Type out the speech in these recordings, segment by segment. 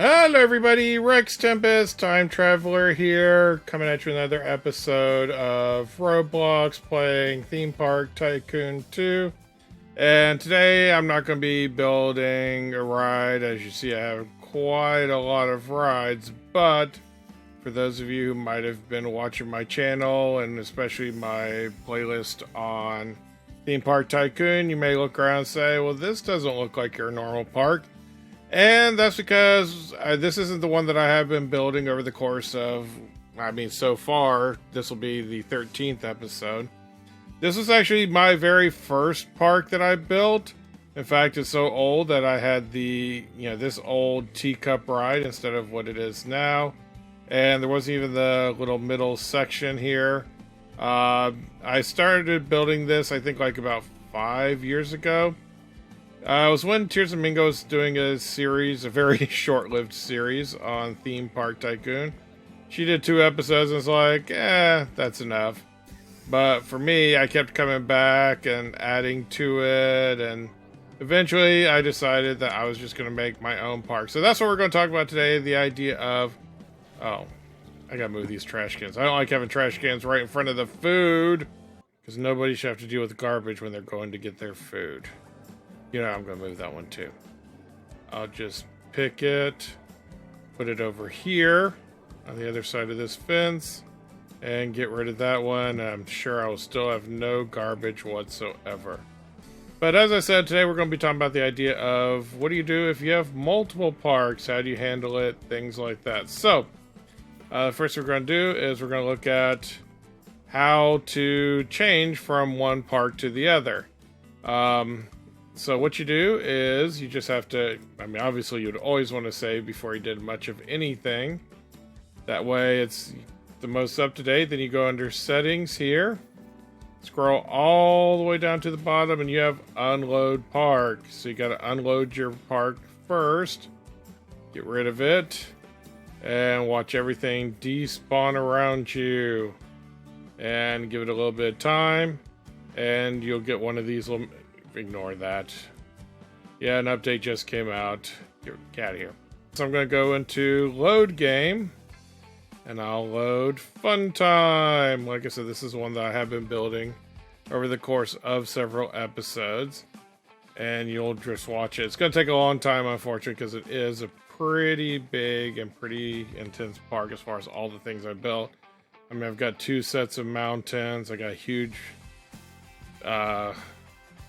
Hello everybody, RexTempus, Time Traveler here, coming at you with another episode of Roblox playing Theme Park Tycoon 2. And today I'm not going to be building a ride. As you see, I have quite a lot of rides, but for those of you who might have been watching my channel, and especially my playlist on Theme Park Tycoon, you may look around and say, well, this doesn't look like your normal park. And that's because this isn't the one that I have been building over the course of, so far, this will be the 13th episode. This was actually my very first park that I built. In fact, it's so old that I had this old teacup ride instead of what it is now. And there wasn't even the little middle section here. I started building this, I think, like about 5 years ago. It was when Tears of Mingo was doing a series, a very short-lived series on Theme Park Tycoon. She did 2 episodes and was like, that's enough. But for me, I kept coming back and adding to it, and eventually I decided that I was just going to make my own park. So that's what we're going to talk about today, the idea of... Oh, I gotta move these trash cans. I don't like having trash cans right in front of the food, because nobody should have to deal with garbage when they're going to get their food. You know, I'm going to move that one too. I'll just pick it, put it over here on the other side of this fence, and get rid of that one. I'm sure I will still have no garbage whatsoever. But as I said, today we're going to be talking about the idea of what do you do if you have multiple parks? How do you handle it? Things like that. So, first we're going to do is we're going to look at how to change from one park to the other. So what you do is you just have to, obviously you'd always want to save before you did much of anything. That way it's the most up to date. Then you go under settings here, scroll all the way down to the bottom, and you have unload park. So you got to unload your park first, get rid of it, and watch everything despawn around you. And give it a little bit of time, and you'll get one of these little... Ignore that. Yeah, an update just came out. Get out of here. So I'm going to go into load game, and I'll load fun time. Like I said, this is one that I have been building over the course of several episodes, and you'll just watch it. It's going to take a long time, unfortunately, because it is a pretty big and pretty intense park as far as all the things I built. I've got 2 sets of mountains. I got a huge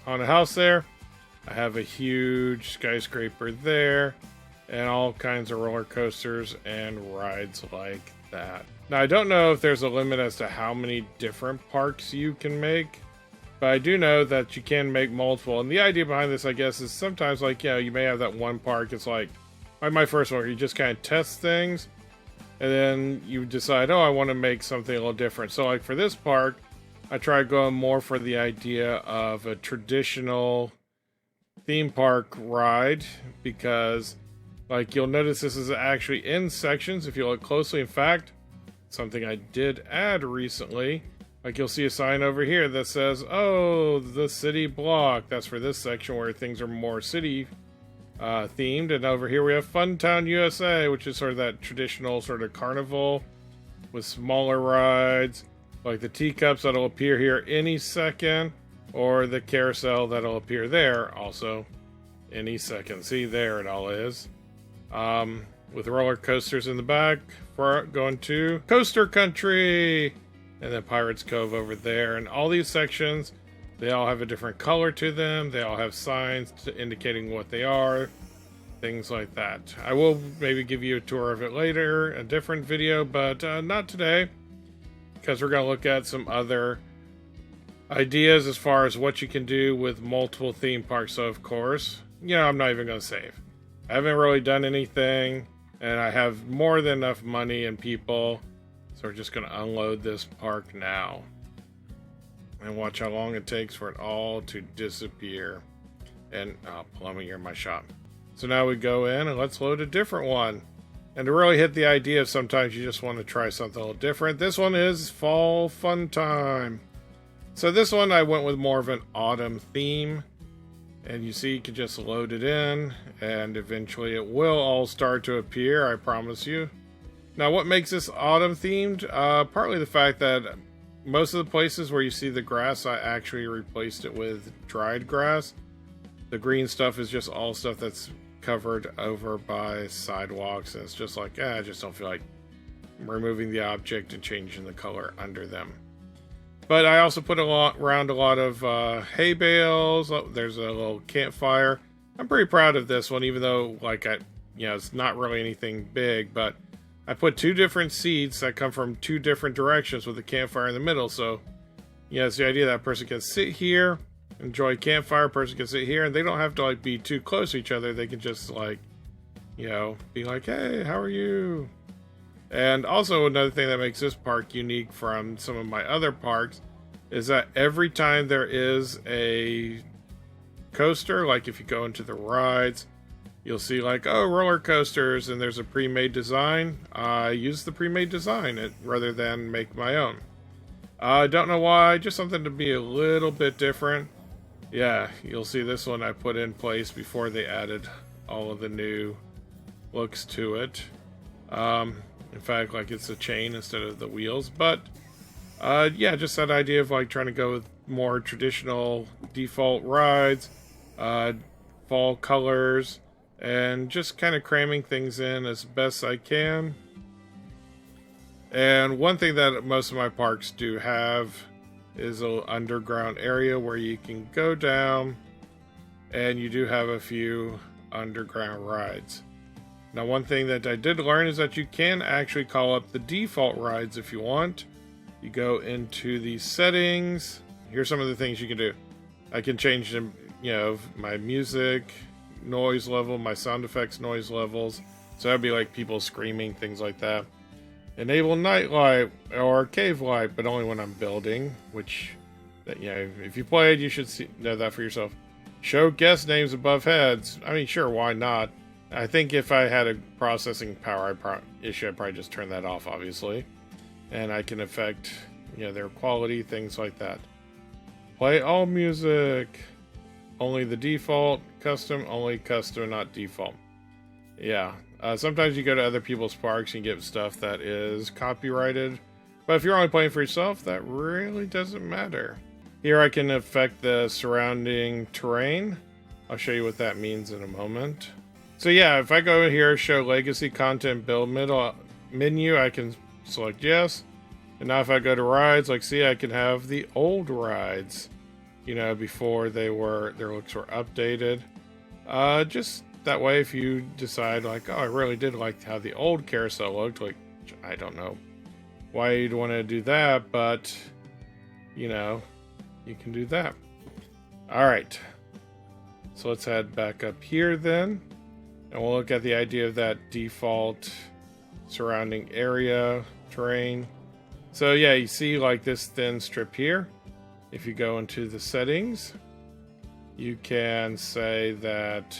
haunted house there. I have a huge skyscraper there, and all kinds of roller coasters and rides like that. Now, I don't know if there's a limit as to how many different parks you can make, but I do know that you can make multiple. And the idea behind this, I guess, is sometimes like, you may have that one park. It's like my first one, where you just kind of test things, and then you decide, I want to make something a little different. So like for this park, I tried going more for the idea of a traditional theme park ride, because like you'll notice this is actually in sections if you look closely. In fact, something I did add recently, like you'll see a sign over here that says, the city block. That's for this section where things are more city themed. And over here we have Funtown USA, which is sort of that traditional sort of carnival with smaller rides, like the teacups that'll appear here any second, or the carousel that'll appear there also any second. See, there it all is. With roller coasters in the back for going to Coaster Country, and then Pirates Cove over there. And all these sections, they all have a different color to them. They all have signs indicating what they are, things like that. I will maybe give you a tour of it later, a different video, but not today, because we're going to look at some other ideas as far as what you can do with multiple theme parks. So of course, I'm not even going to save. I haven't really done anything, and I have more than enough money and people, so we're just going to unload this park now and watch how long it takes for it all to disappear. And plumbing, you're in my shop. So now we go in and let's load a different one. And to really hit the idea of sometimes you just want to try something a little different, this one is Fall Fun Time. So this one I went with more of an autumn theme. And you see, you can just load it in, and eventually it will all start to appear, I promise you. Now, what makes this autumn themed? Partly the fact that most of the places where you see the grass, I actually replaced it with dried grass. The green stuff is just all stuff that's covered over by sidewalks, and it's just like, I just don't feel like removing the object and changing the color under them. But I also put around a lot of hay bales. Oh, there's a little campfire. I'm pretty proud of this one, even though, like, it's not really anything big. But I put 2 different seats that come from 2 different directions with a campfire in the middle. So, it's the idea that a person can sit here, enjoy a campfire. A person can sit here, and they don't have to like be too close to each other. They can just like, be like, "Hey, how are you?" And also another thing that makes this park unique from some of my other parks is that every time there is a coaster, like if you go into the rides, you'll see like, oh, roller coasters, and there's a pre-made design. I use the pre-made design rather than make my own. I don't know why, just something to be a little bit different. Yeah, you'll see this one I put in place before they added all of the new looks to it. In fact, like it's a chain instead of the wheels. But yeah, just that idea of like trying to go with more traditional default rides, fall colors, and just kind of cramming things in as best I can. And one thing that most of my parks do have is an underground area where you can go down, and you do have a few underground rides. Now, one thing that I did learn is that you can actually call up the default rides if you want. You go into the settings. Here's some of the things you can do. I can change them, my music noise level, my sound effects noise levels. So that'd be like people screaming, things like that. Enable nightlight or cave light, but only when I'm building, which, if you played, you should know that for yourself. Show guest names above heads. I mean, sure, why not? I think if I had a processing power issue, I'd probably just turn that off, obviously. And I can affect, their quality, things like that. Play all music. Only the default. Custom, only custom, not default. Yeah. Sometimes you go to other people's parks and get stuff that is copyrighted. But if you're only playing for yourself, that really doesn't matter. Here I can affect the surrounding terrain. I'll show you what that means in a moment. So yeah, if I go here, show legacy content build menu, I can select yes. And now if I go to rides, like see, I can have the old rides, before their looks were updated. Just that way, if you decide like, oh, I really did like how the old carousel looked, like, I don't know why you'd want to do that, but, you can do that. All right. So let's head back up here then. And we'll look at the idea of that default surrounding area terrain. So yeah, you see like this thin strip here. If you go into the settings, you can say that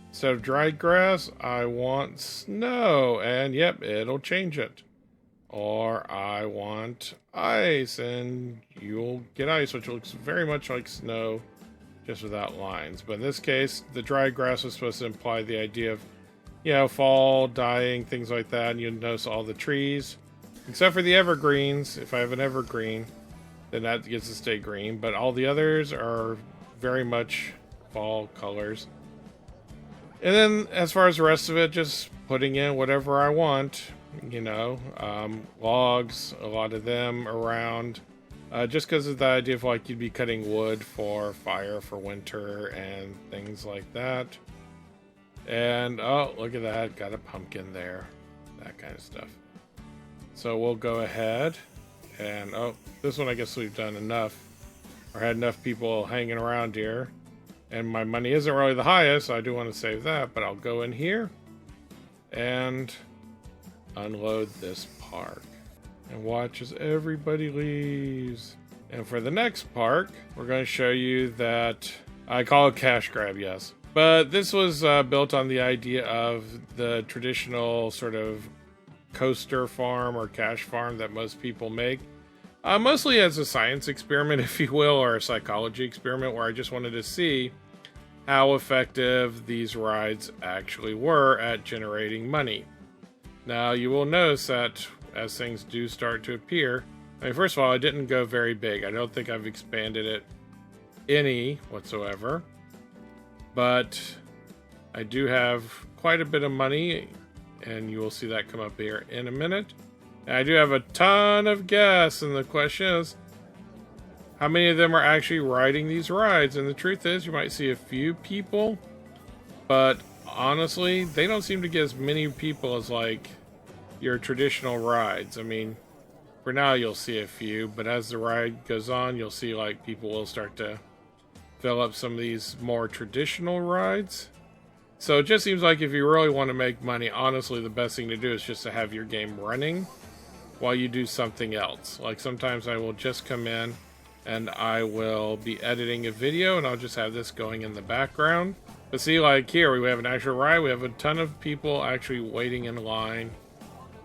instead of dried grass, I want snow. And yep, it'll change it. Or I want ice, and you'll get ice, which looks very much like snow, just without lines. But in this case, the dried grass is supposed to imply the idea of, fall, dying, things like that. And you'll notice all the trees, except for the evergreens. If I have an evergreen, then that gets to stay green. But all the others are very much fall colors. And then as far as the rest of it, just putting in whatever I want, logs, a lot of them around. Just because of the idea of like you'd be cutting wood for fire for winter and things like that. And oh, look at that, got a pumpkin there, that kind of stuff. So we'll go ahead and this one I guess we've done enough, or had enough people hanging around here. And my money isn't really the highest, so I do want to save that, but I'll go in here and unload this park. And watch as everybody leaves. And for the next park, we're going to show you that I call it cash grab, yes. But this was built on the idea of the traditional sort of coaster farm or cash farm that most people make. Mostly as a science experiment, if you will, or a psychology experiment, where I just wanted to see how effective these rides actually were at generating money. Now, you will notice that as things do start to appear, I mean, first of all, I didn't go very big. I don't think I've expanded it any whatsoever. But I do have quite a bit of money, and you will see that come up here in a minute. And I do have a ton of guests, and the question is, how many of them are actually riding these rides? And the truth is, you might see a few people, but honestly, they don't seem to get as many people as like your traditional rides. I mean, for now you'll see a few, but as the ride goes on, you'll see like people will start to fill up some of these more traditional rides. So it just seems like if you really want to make money, honestly, the best thing to do is just to have your game running while you do something else. Like sometimes I will just come in and I will be editing a video and I'll just have this going in the background. But see, like here, we have an actual ride. We have a ton of people actually waiting in line.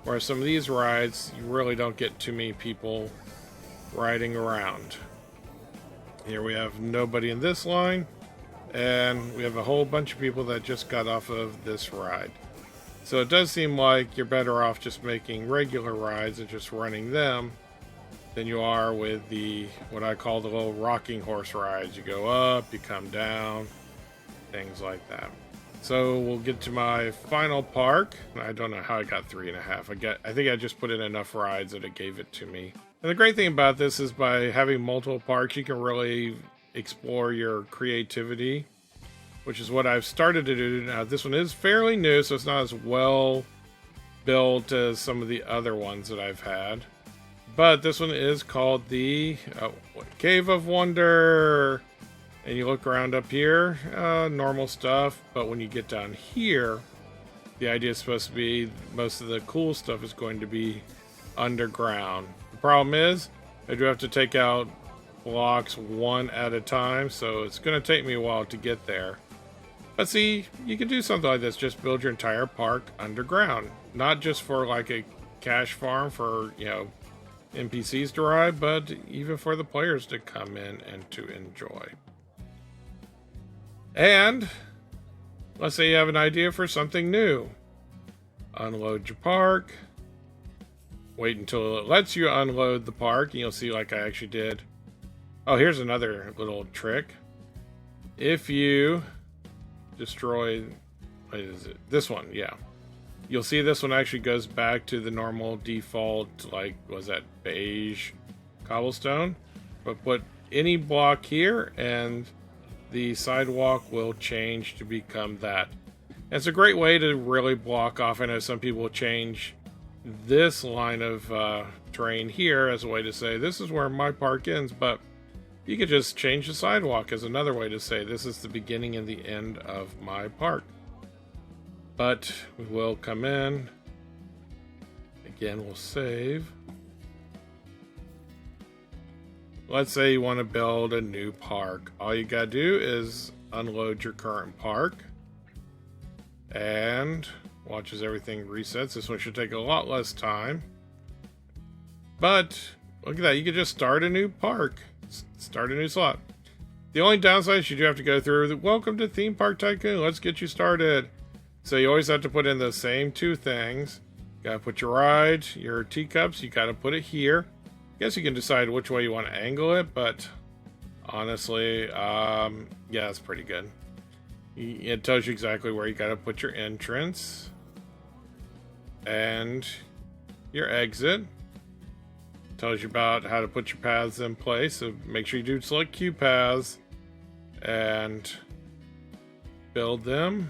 Whereas some of these rides, you really don't get too many people riding around. Here we have nobody in this line. And we have a whole bunch of people that just got off of this ride. So it does seem like you're better off just making regular rides and just running them than you are with the, what I call the little rocking horse rides. You go up, you come down, things like that. So we'll get to my final park. I don't know how I got 3.5. I think I just put in enough rides that it gave it to me. And the great thing about this is by having multiple parks, you can really explore your creativity, which is what I've started to do. Now, this one is fairly new, so it's not as well built as some of the other ones that I've had. But this one is called the Cave of Wonder. And you look around up here, normal stuff. But when you get down here, the idea is supposed to be most of the cool stuff is going to be underground. The problem is, I do have to take out blocks one at a time, so it's going to take me a while to get there. But see, you can do something like this. Just build your entire park underground. Not just for like a cash farm for, you know, NPCs to ride, but even for the players to come in and to enjoy. And let's say you have an idea for something new. Unload your park. Wait until it lets you unload the park, and you'll see like I actually did. Oh, here's another little trick. If you destroy, what is it? This one, yeah. You'll see this one actually goes back to the normal default, like, was that beige cobblestone? But put any block here and the sidewalk will change to become that. And it's a great way to really block off. I know some people change this line of terrain here as a way to say, this is where my park ends, but you could just change the sidewalk as another way to say, this is the beginning and the end of my park. But we will come in. Again, we'll save. Let's say you want to build a new park. All you gotta do is unload your current park. And watch as everything resets. This one should take a lot less time. But look at that, you can just start a new park. Start a new slot. The only downside is you do have to go through the welcome to Theme Park Tycoon. Let's get you started. So you always have to put in the same two things. You gotta put your ride, your teacups, you gotta put it here. I guess you can decide which way you want to angle it, but honestly, yeah, it's pretty good. It tells you exactly where you gotta put your entrance and your exit. Tells you about how to put your paths in place, so make sure you do select queue paths and build them.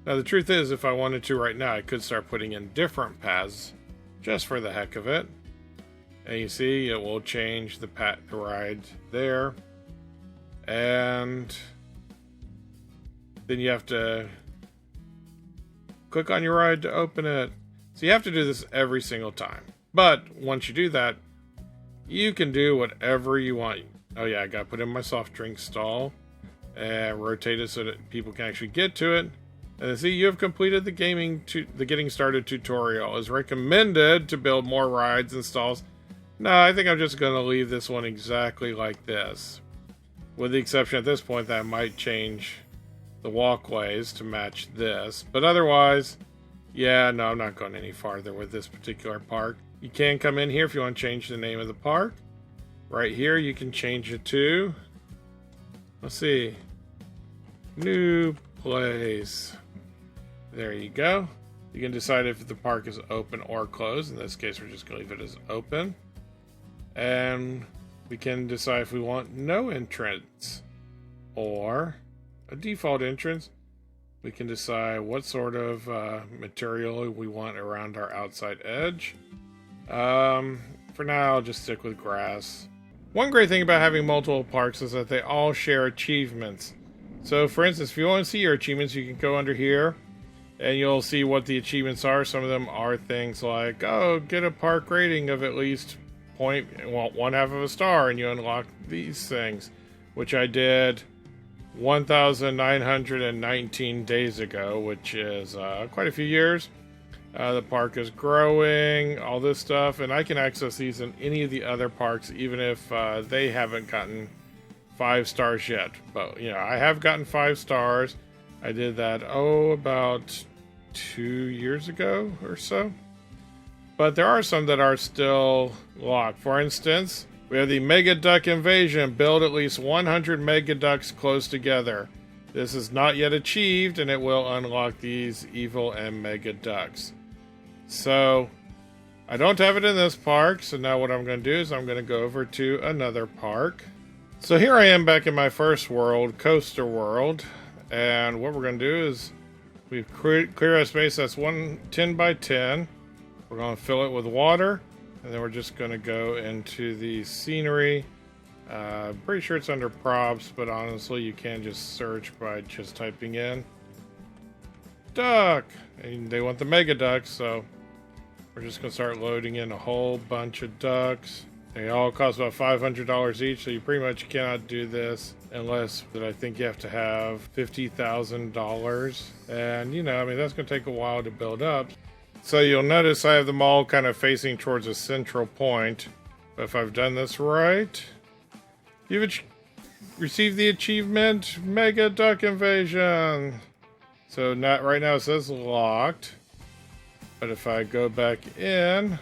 Now the truth is, if I wanted to right now, I could start putting in different paths just for the heck of it. And you see it will change the ride there, and then you have to click on your ride to open it. So you have to do this every single time. But once you do that, you can do whatever you want. Oh yeah, I gotta put in my soft drink stall and rotate it so that people can actually get to it. And then see, you have completed the getting started tutorial. It's recommended to build more rides and stalls. No, I think I'm just gonna leave this one exactly like this. with the exception at this point that I might change the walkways to match this. But otherwise, yeah, no, I'm not going any farther with this particular park. You can come in here if you want to change the name of the park. Right here, you can change it to, let's see, new place. There you go. You can decide if the park is open or closed. In this case, we're just going to leave it as open. And we can decide if we want no entrance or a default entrance. We can decide what sort of material we want around our outside edge. For now, I'll just stick with grass. One great thing about having multiple parks is that they all share achievements. So for instance, if you want to see your achievements, you can go under here and you'll see what the achievements are. Some of them are things like, oh, get a park rating of at least 1/2 of a star, and you unlock these things, which I did 1,919 days ago, which is quite a few years. The park is growing, all this stuff, and I can access these in any of the other parks, even if they haven't gotten 5 stars yet. But, you know, I have gotten 5 stars. I did that, about 2 years ago or so. But there are some that are still locked. For instance, we have the Mega Duck Invasion. Build at least 100 Mega Ducks close together. This is not yet achieved, and it will unlock these evil and Mega Ducks. So, I don't have it in this park, so now what I'm going to do is I'm going to go over to another park. So here I am back in my first world, Coaster World, and what we're going to do is we've cleared a space that's 10 by 10. We're going to fill it with water, and then we're just going to go into the scenery. Pretty sure it's under props, but honestly you can just search by just typing in duck, and they want the Mega Ducks, so we're just going to start loading in a whole bunch of ducks. They all cost about $500 each, so you pretty much cannot do this unless that I think you have to have $50,000, and you know, I mean, that's going to take a while to build up. So you'll notice I have them all kind of facing towards a central point. But if I've done this right, you've received the achievement, Mega Duck Invasion. So right now it says locked. But if I go back in,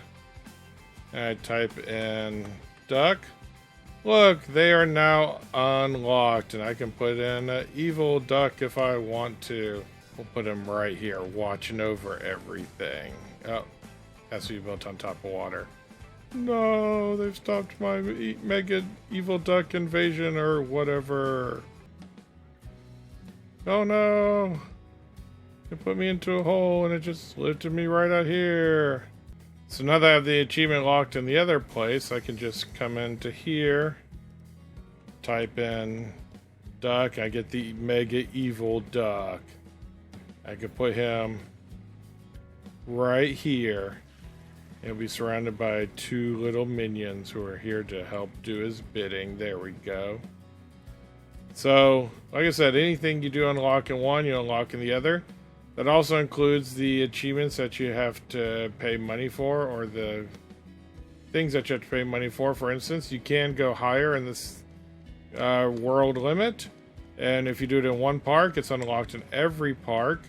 and I type in duck, look, they are now unlocked. And I can put in an evil duck if I want to. We'll put him right here, watching over everything. Oh, has to be built on top of water. No, they've stopped my Mega Evil Duck Invasion or whatever. Oh no! It put me into a hole and it just lifted me right out here. So now that I have the achievement locked in the other place, I can just come into here, type in duck, I get the Mega Evil Duck. I could put him right here. He'll be surrounded by 2 little minions who are here to help do his bidding. There we go. So, like I said, anything you do unlock in one, you unlock in the other. That also includes the achievements that you have to pay money for, or the things that you have to pay money for. For instance, you can go higher in this world limit. And if you do it in one park, it's unlocked in every park.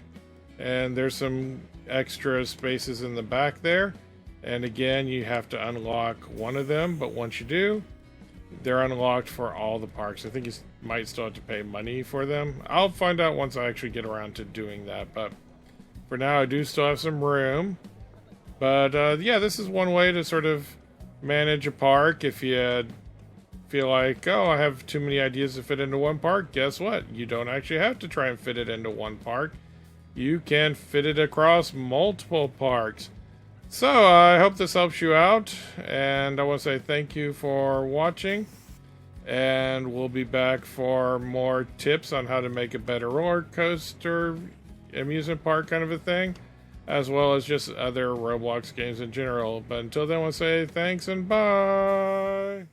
And there's some extra spaces in the back there. And again, you have to unlock one of them. But once you do, they're unlocked for all the parks. I think you might still have to pay money for them. I'll find out once I actually get around to doing that. But for now, I do still have some room. But yeah, this is one way to sort of manage a park. If you feel like, oh, I have too many ideas to fit into one park, guess what? You don't actually have to try and fit it into one park. You can fit it across multiple parks. So I hope this helps you out, and I want to say thank you for watching, and we'll be back for more tips on how to make a better roller coaster, amusement park kind of a thing, as well as just other Roblox games in general. But until then, I want to say thanks and bye!